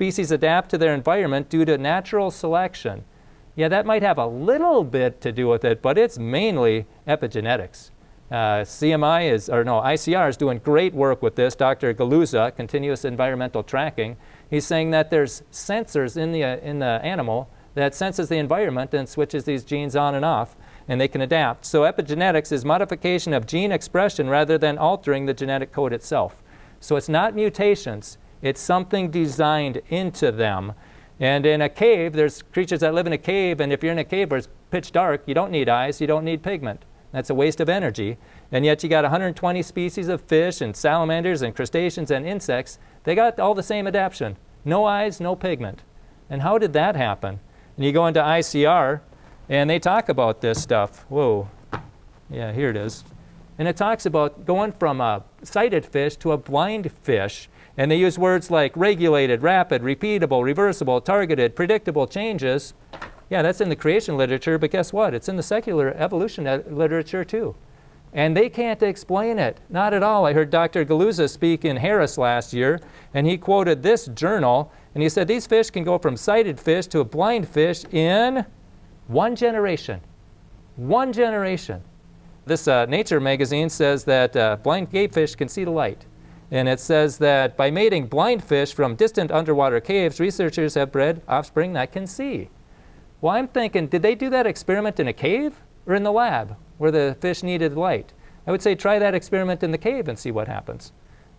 species adapt to their environment due to natural selection. Yeah, that might have a little bit to do with it, but it's mainly epigenetics. ICR is doing great work with this. Dr. Galuza, Continuous Environmental Tracking, he's saying that there's sensors in the animal that senses the environment and switches these genes on and off, and they can adapt. So epigenetics is modification of gene expression rather than altering the genetic code itself. So it's not mutations, it's something designed into them. And in a cave, there's creatures that live in a cave, and if you're in a cave where it's pitch dark, you don't need eyes, you don't need pigment. That's a waste of energy. And yet you got 120 species of fish and salamanders and crustaceans and insects. They got all the same adaptation. No eyes, no pigment. And how did that happen? And you go into ICR, and they talk about this stuff. Whoa. Yeah, here it is. And it talks about going from a sighted fish to a blind fish. And they use words like regulated, rapid, repeatable, reversible, targeted, predictable changes. Yeah, that's in the creation literature, but guess what? It's in the secular evolution literature too. And they can't explain it, not at all. I heard Dr. Galuza speak in Harris last year, and he quoted this journal, and he said these fish can go from sighted fish to a blind fish in 1 generation. 1 generation. This Nature magazine says that blind cavefish can see the light. And it says that by mating blind fish from distant underwater caves, researchers have bred offspring that can see. Well, I'm thinking, did they do that experiment in a cave or in the lab where the fish needed light? I would say try that experiment in the cave and see what happens.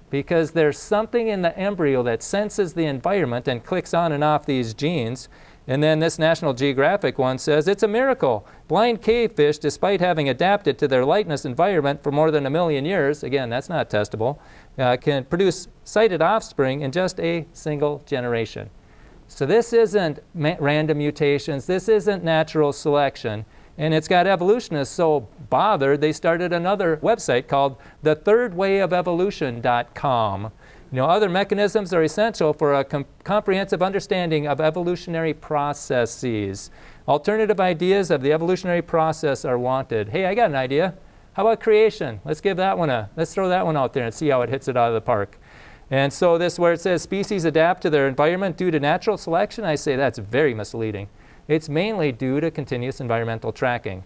Because there's something in the embryo that senses the environment and clicks on and off these genes. And then this National Geographic one says, it's a miracle. Blind cavefish, despite having adapted to their lightless environment for more than 1 million years, again, that's not testable, can produce sighted offspring in just a single generation. So this isn't random mutations, this isn't natural selection, and it's got evolutionists so bothered they started another website called thethirdwayofelvolution.com. Other mechanisms are essential for a comprehensive understanding of evolutionary processes. Alternative ideas of the evolutionary process are wanted. Hey, I got an idea. How about creation? Let's throw that one out there and see how it hits it out of the park. And so this, where it says species adapt to their environment due to natural selection, I say that's very misleading. It's mainly due to continuous environmental tracking.